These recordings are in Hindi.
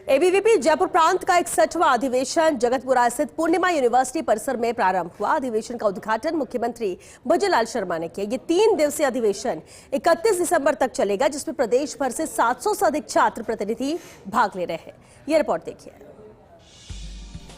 एबीवीपी जयपुर प्रांत का 61वां अधिवेशन जगतपुरा स्थित पूर्णिमा यूनिवर्सिटी परिसर में प्रारंभ हुआ। अधिवेशन का उद्घाटन मुख्यमंत्री भजनलाल शर्मा ने किया। ये 3 दिवसीय अधिवेशन 31 दिसंबर तक चलेगा, जिसमें प्रदेश भर से 700 से अधिक छात्र प्रतिनिधि भाग ले रहे हैं। ये रिपोर्ट देखिए।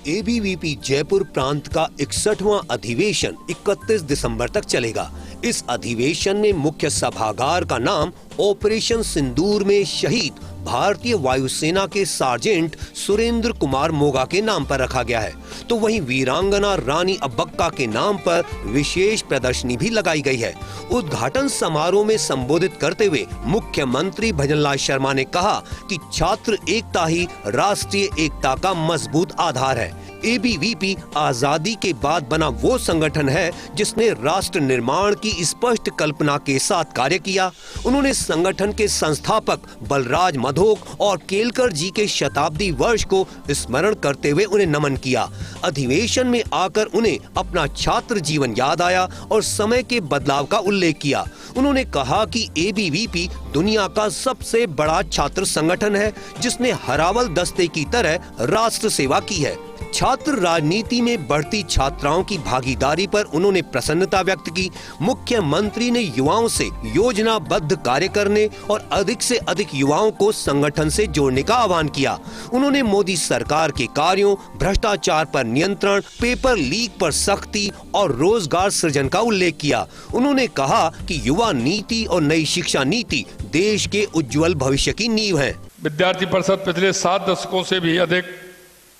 एबीवीपी जयपुर प्रांत का 61वां अधिवेशन 31 दिसंबर तक चलेगा। इस अधिवेशन में मुख्य सभागार का नाम ऑपरेशन सिंदूर में शहीद भारतीय वायुसेना के सार्जेंट सुरेंद्र कुमार मोगा के नाम पर रखा गया है, तो वहीं वीरांगना रानी अब्बक्का के नाम पर विशेष प्रदर्शनी भी लगाई गई है। उद्घाटन समारोह में संबोधित करते हुए मुख्यमंत्री भजनलाल शर्मा ने कहा कि छात्र एकता ही राष्ट्रीय एकता का मजबूत आधार है। एबीवीपी आजादी के बाद बना वो संगठन है जिसने राष्ट्र निर्माण की स्पष्ट कल्पना के साथ कार्य किया। उन्होंने संगठन के संस्थापक बलराज मधोक और केलकर जी के शताब्दी वर्ष को स्मरण करते हुए उन्हें नमन किया। अधिवेशन में आकर उन्हें अपना छात्र जीवन याद आया और समय के बदलाव का उल्लेख किया। उन्होंने कहा कि एबीवीपी दुनिया का सबसे बड़ा छात्र संगठन है, जिसने हरावल दस्ते की तरह राष्ट्र सेवा की है। छात्र राजनीति में बढ़ती छात्राओं की भागीदारी पर उन्होंने प्रसन्नता व्यक्त की। मुख्यमंत्री ने युवाओं से योजनाबद्ध कार्य करने और अधिक से अधिक युवाओं को संगठन से जोड़ने का आह्वान किया। उन्होंने मोदी सरकार के कार्यों, भ्रष्टाचार पर नियंत्रण, पेपर लीक पर सख्ती और रोजगार सृजन का उल्लेख किया। उन्होंने कहा कि युवा नीति और नई शिक्षा नीति देश के उज्जवल भविष्य की नींव है। विद्यार्थी परिषद पिछले 7 दशकों से भी अधिक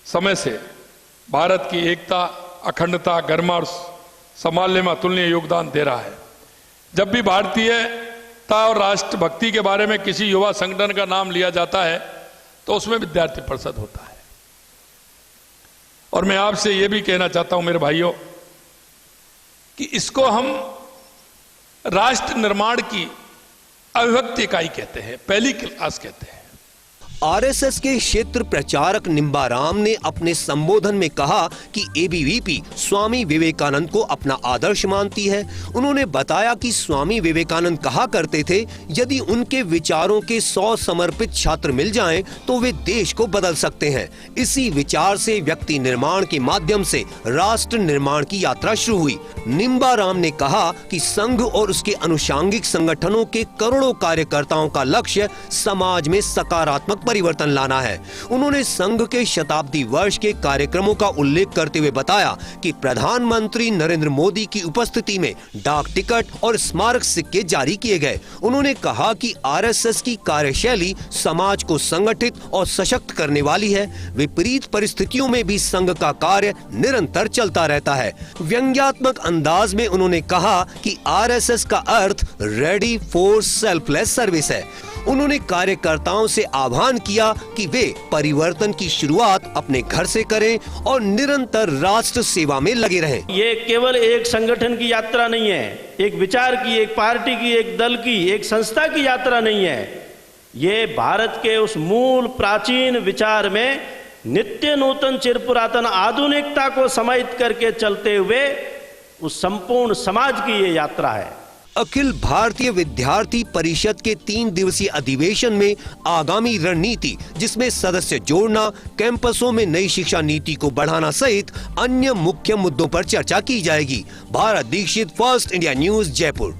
समय से भारत की एकता, अखंडता, गरिमा और संभालने में अतुलनीय योगदान दे रहा है। जब भी भारतीयता और राष्ट्रभक्ति के बारे में किसी युवा संगठन का नाम लिया जाता है तो उसमें विद्यार्थी परिषद होता है। और मैं आपसे यह भी कहना चाहता हूं मेरे भाइयों कि इसको हम राष्ट्र निर्माण की अभिव्यक्ति इकाई कहते हैं, पहली क्लास कहते हैं। आरएसएस के क्षेत्र प्रचारक निम्बाराम ने अपने संबोधन में कहा कि एबीवीपी स्वामी विवेकानंद को अपना आदर्श मानती है। उन्होंने बताया कि स्वामी विवेकानंद कहा करते थे, यदि उनके विचारों के 100 समर्पित छात्र मिल जाएं, तो वे देश को बदल सकते हैं। इसी विचार से व्यक्ति निर्माण के माध्यम से राष्ट्र निर्माण की यात्रा शुरू हुई। निम्बाराम ने कहा कि संघ और उसके अनुषांगिक संगठनों के करोड़ों कार्यकर्ताओं का लक्ष्य समाज में सकारात्मक परिवर्तन लाना है। उन्होंने संघ के शताब्दी वर्ष के कार्यक्रमों का उल्लेख करते हुए बताया कि प्रधानमंत्री नरेंद्र मोदी की उपस्थिति में डाक टिकट और स्मारक सिक्के जारी किए गए। उन्होंने कहा कि आरएसएस की कार्यशैली समाज को संगठित और सशक्त करने वाली है। विपरीत परिस्थितियों में भी संघ का कार्य निरंतर चलता रहता है। व्यंग्यात्मक अंदाज में उन्होंने कहा कि आरएसएस का अर्थ रेडी फॉर सेल्फलेस सर्विस है। उन्होंने कार्यकर्ताओं से आह्वान किया कि वे परिवर्तन की शुरुआत अपने घर से करें और निरंतर राष्ट्र सेवा में लगे रहें। ये केवल एक संगठन की यात्रा नहीं है, एक विचार की, एक पार्टी की, एक दल की, एक संस्था की यात्रा नहीं है। ये भारत के उस मूल प्राचीन विचार में नित्य नूतन चिर पुरातन आधुनिकता को समाहित करके चलते हुए उस संपूर्ण समाज की ये यात्रा है। अखिल भारतीय विद्यार्थी परिषद के 3 दिवसीय अधिवेशन में आगामी रणनीति, जिसमें सदस्य जोड़ना, कैंपसों में नई शिक्षा नीति को बढ़ाना सहित अन्य मुख्य मुद्दों पर चर्चा की जाएगी। Bharat Dixit, first India news, Jaipur.